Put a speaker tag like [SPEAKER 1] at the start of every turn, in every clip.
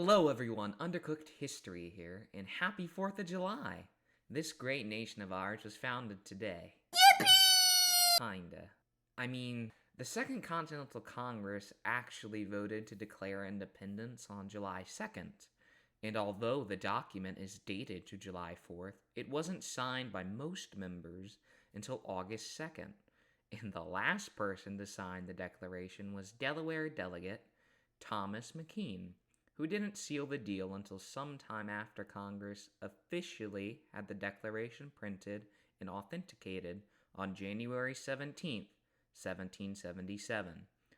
[SPEAKER 1] Hello everyone, Undercooked History here, and happy 4th of July! This great nation of ours was founded today. Yippee! Kinda. I mean, the Second Continental Congress actually voted to declare independence on July 2nd, and although the document is dated to July 4th, it wasn't signed by most members until August 2nd, and the last person to sign the declaration was Delaware delegate Thomas McKean, who didn't seal the deal until sometime after Congress officially had the Declaration printed and authenticated on January 17th, 1777,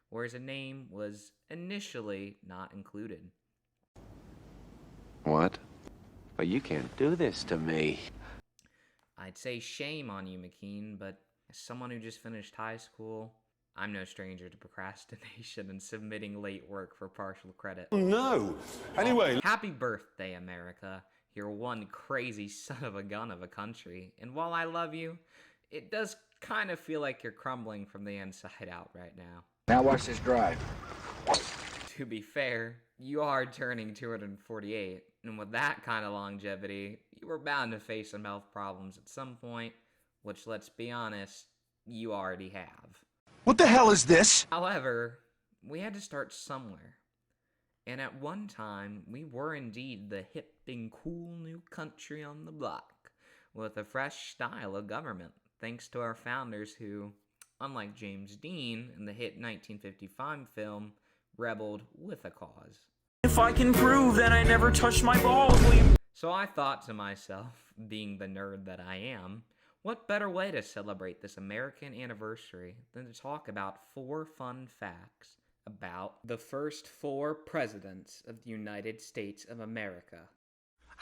[SPEAKER 1] where his name was initially not included.
[SPEAKER 2] What? But you can't do this to me.
[SPEAKER 1] I'd say shame on you, McKean, but as someone who just finished high school, I'm no stranger to procrastination and submitting late work for partial credit.
[SPEAKER 3] Oh, no. Anyway.
[SPEAKER 1] Happy birthday, America. You're one crazy son of a gun of a country. And while I love you, it does kind of feel like you're crumbling from the inside out right now.
[SPEAKER 4] Now watch this drive.
[SPEAKER 1] To be fair, you are turning 248, and with that kind of longevity, you were bound to face some health problems at some point, which, let's be honest, you already have.
[SPEAKER 3] What the hell is this?
[SPEAKER 1] However, we had to start somewhere. And at one time, we were indeed the hip and cool new country on the block, with a fresh style of government, thanks to our founders who, unlike James Dean in the hit 1955 film, rebelled with a cause.
[SPEAKER 5] If I can prove that I never touched my balls,
[SPEAKER 1] So I thought to myself, being the nerd that I am, what better way to celebrate this American anniversary than to talk about 4 fun facts about the first 4 presidents of the United States of America.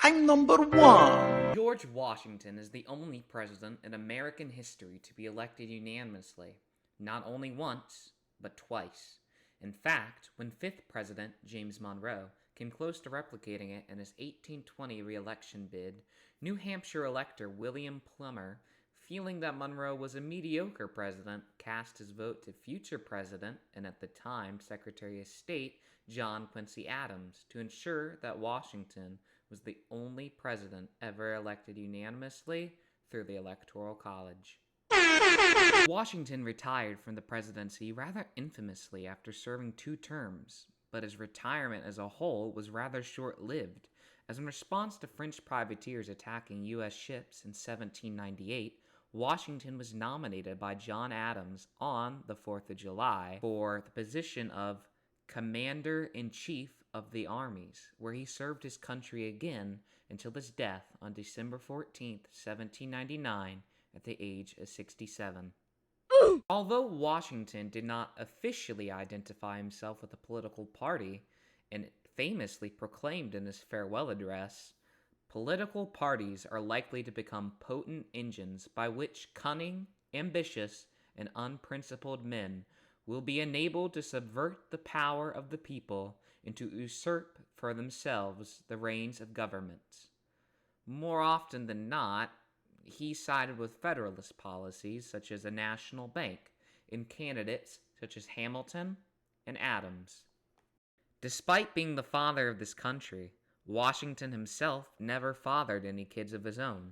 [SPEAKER 3] I'm number 1.
[SPEAKER 1] George Washington is the only president in American history to be elected unanimously, not only once, but twice. In fact, when 5th President James Monroe came close to replicating it in his 1820 re-election bid, New Hampshire elector William Plummer, feeling that Monroe was a mediocre president, cast his vote to future president and at the time Secretary of State John Quincy Adams to ensure that Washington was the only president ever elected unanimously through the Electoral College. Washington retired from the presidency rather infamously after serving 2 terms, but his retirement as a whole was rather short-lived, as in response to French privateers attacking U.S. ships in 1798, Washington was nominated by John Adams on the 4th of July for the position of Commander-in-Chief of the Armies, where he served his country again until his death on December 14, 1799, at the age of 67. Although Washington did not officially identify himself with a political party, and famously proclaimed in his farewell address, political parties are likely to become potent engines by which cunning, ambitious, and unprincipled men will be enabled to subvert the power of the people and to usurp for themselves the reins of government. More often than not, he sided with Federalist policies such as a national bank and candidates such as Hamilton and Adams. Despite being the father of this country, Washington himself never fathered any kids of his own,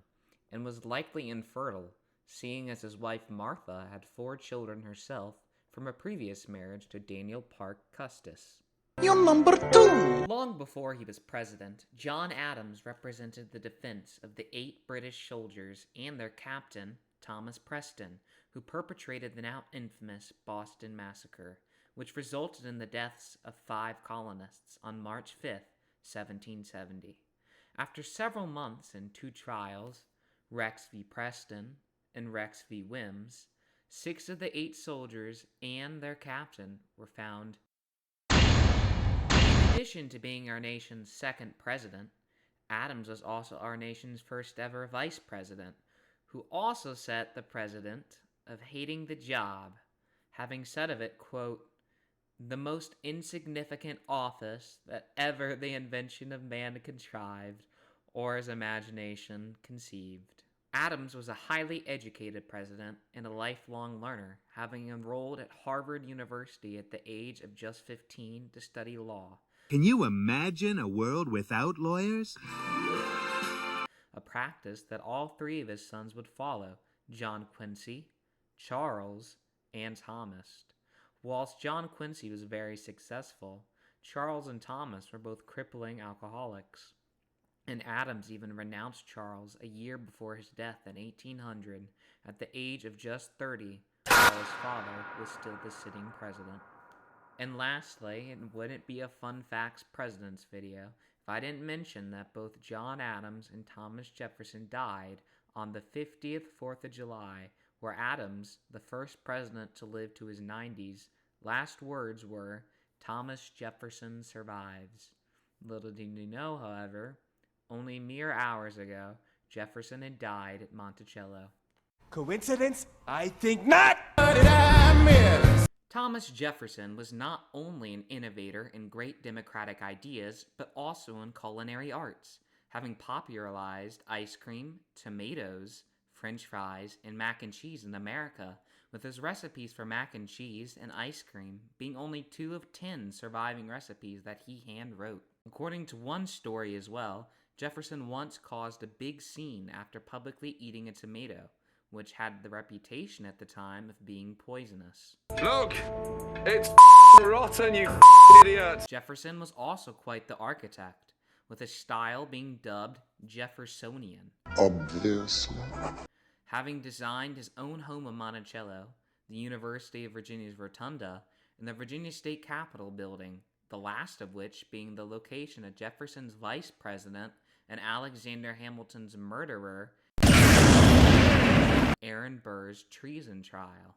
[SPEAKER 1] and was likely infertile, seeing as his wife Martha had 4 children herself from a previous marriage to Daniel Parke Custis.
[SPEAKER 3] You're number 2.
[SPEAKER 1] Long before he was president, John Adams represented the defense of the 8 British soldiers and their captain, Thomas Preston, who perpetrated the now infamous Boston Massacre, which resulted in the deaths of 5 colonists on March 5th, 1770. After several months and 2 trials, Rex v. Preston and Rex v. Wims, 6 of the 8 soldiers and their captain were found. In addition to being our nation's 2nd president, Adams was also our nation's first ever vice president, who also set the precedent of hating the job, having said of it, quote, "the most insignificant office that ever the invention of man contrived, or his imagination conceived." Adams was a highly educated president and a lifelong learner, having enrolled at Harvard University at the age of just 15 to study law,
[SPEAKER 4] Can you imagine a world without lawyers?
[SPEAKER 1] A practice that all three of his sons would follow: John Quincy, Charles, and Thomas. Whilst John Quincy was very successful, Charles and Thomas were both crippling alcoholics, and Adams even renounced Charles a year before his death in 1800 at the age of just 30, while his father was still the sitting president. And lastly, it wouldn't be a Fun Facts Presidents video if I didn't mention that both John Adams and Thomas Jefferson died on the 50th 4th of July, where Adams, the first president to live to his 90s, last words were, "Thomas Jefferson survives." Little did you know, however, only mere hours ago, Jefferson had died at Monticello.
[SPEAKER 6] Coincidence? I think not!
[SPEAKER 1] Thomas Jefferson was not only an innovator in great democratic ideas, but also in culinary arts, having popularized ice cream, tomatoes, French fries, and mac and cheese in America, with his recipes for mac and cheese and ice cream being only 2 of 10 surviving recipes that he hand wrote. According to one story as well, Jefferson once caused a big scene after publicly eating a tomato, which had the reputation at the time of being poisonous.
[SPEAKER 7] Look! It's rotten, you idiot!
[SPEAKER 1] Jefferson was also quite the architect, with his style being dubbed Jeffersonian.
[SPEAKER 3] Obviously.
[SPEAKER 1] Having designed his own home in Monticello, the University of Virginia's Rotunda, and the Virginia State Capitol building, the last of which being the location of Jefferson's vice president and Alexander Hamilton's murderer, Aaron Burr's treason trial.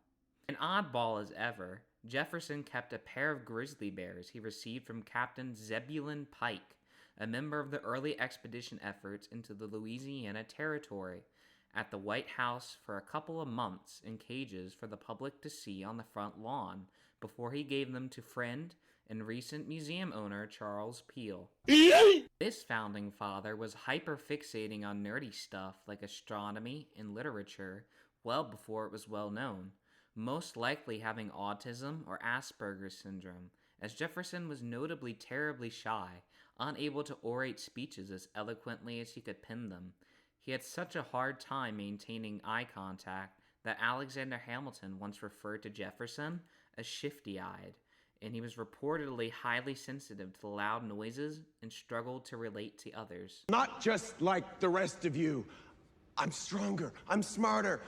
[SPEAKER 1] An oddball as ever, Jefferson kept a pair of grizzly bears he received from Captain Zebulon Pike, a member of the early expedition efforts into the Louisiana Territory, at the White House for a couple of months in cages for the public to see on the front lawn before he gave them to friend and recent museum owner Charles Peale. This founding father was hyper-fixating on nerdy stuff like astronomy and literature well before it was well known, most likely having autism or Asperger's syndrome, as Jefferson was notably terribly shy, unable to orate speeches as eloquently as he could pen them. He had such a hard time maintaining eye contact that Alexander Hamilton once referred to Jefferson as shifty-eyed, and he was reportedly highly sensitive to loud noises and struggled to relate to others.
[SPEAKER 6] Not just like the rest of you. I'm stronger. I'm smarter.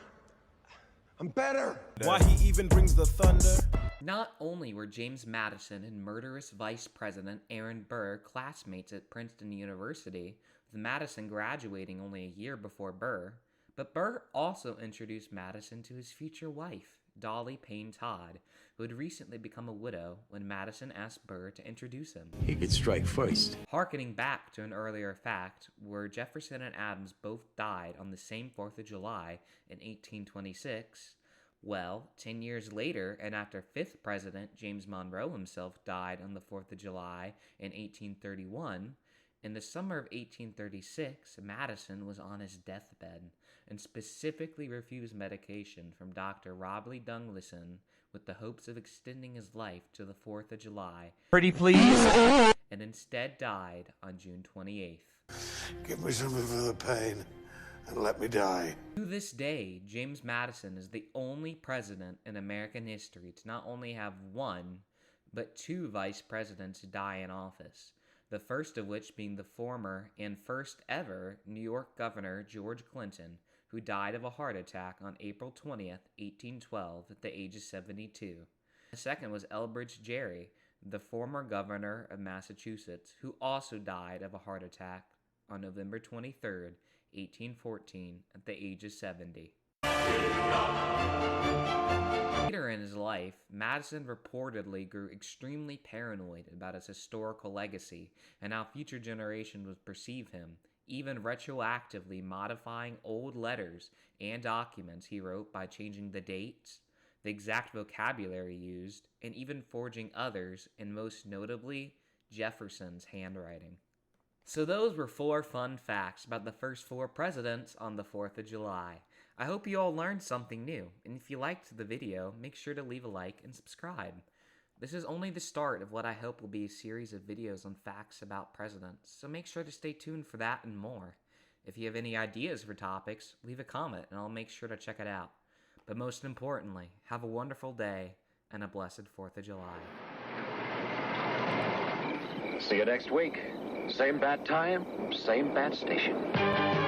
[SPEAKER 6] I'm better. Why he even brings the thunder?
[SPEAKER 1] Not only were James Madison and murderous Vice President Aaron Burr classmates at Princeton University, with Madison graduating only a year before Burr, but Burr also introduced Madison to his future wife, Dolly Payne Todd, who had recently become a widow when Madison asked Burr to introduce him.
[SPEAKER 4] He could strike first.
[SPEAKER 1] Harkening back to an earlier fact, where Jefferson and Adams both died on the same 4th of July in 1826, well, 10 years later, and after 5th President James Monroe himself died on the 4th of July in 1831, in the summer of 1836, Madison was on his deathbed and specifically refused medication from Dr. Robley Dunglison with the hopes of extending his life to the 4th of July.
[SPEAKER 5] Pretty please?
[SPEAKER 1] And instead died on June 28th.
[SPEAKER 3] Give me something for the pain and let me die.
[SPEAKER 1] To this day, James Madison is the only president in American history to not only have one, but 2 vice presidents die in office. The first of which being the former and first ever New York Governor George Clinton, who died of a heart attack on April 20th, 1812 at the age of 72. The second was Elbridge Gerry, the former governor of Massachusetts, who also died of a heart attack on November 23rd, 1814 at the age of 70. Later in his life, Madison reportedly grew extremely paranoid about his historical legacy and how future generations would perceive him, even retroactively modifying old letters and documents he wrote by changing the dates, the exact vocabulary used, and even forging others, and most notably, Jefferson's handwriting. So those were 4 fun facts about the first 4 presidents on the 4th of July. I hope you all learned something new, and if you liked the video, make sure to leave a like and subscribe. This is only the start of what I hope will be a series of videos on facts about presidents, so make sure to stay tuned for that and more. If you have any ideas for topics, leave a comment and I'll make sure to check it out. But most importantly, have a wonderful day and a blessed 4th of July.
[SPEAKER 8] See you next week. Same bat time, same bat station.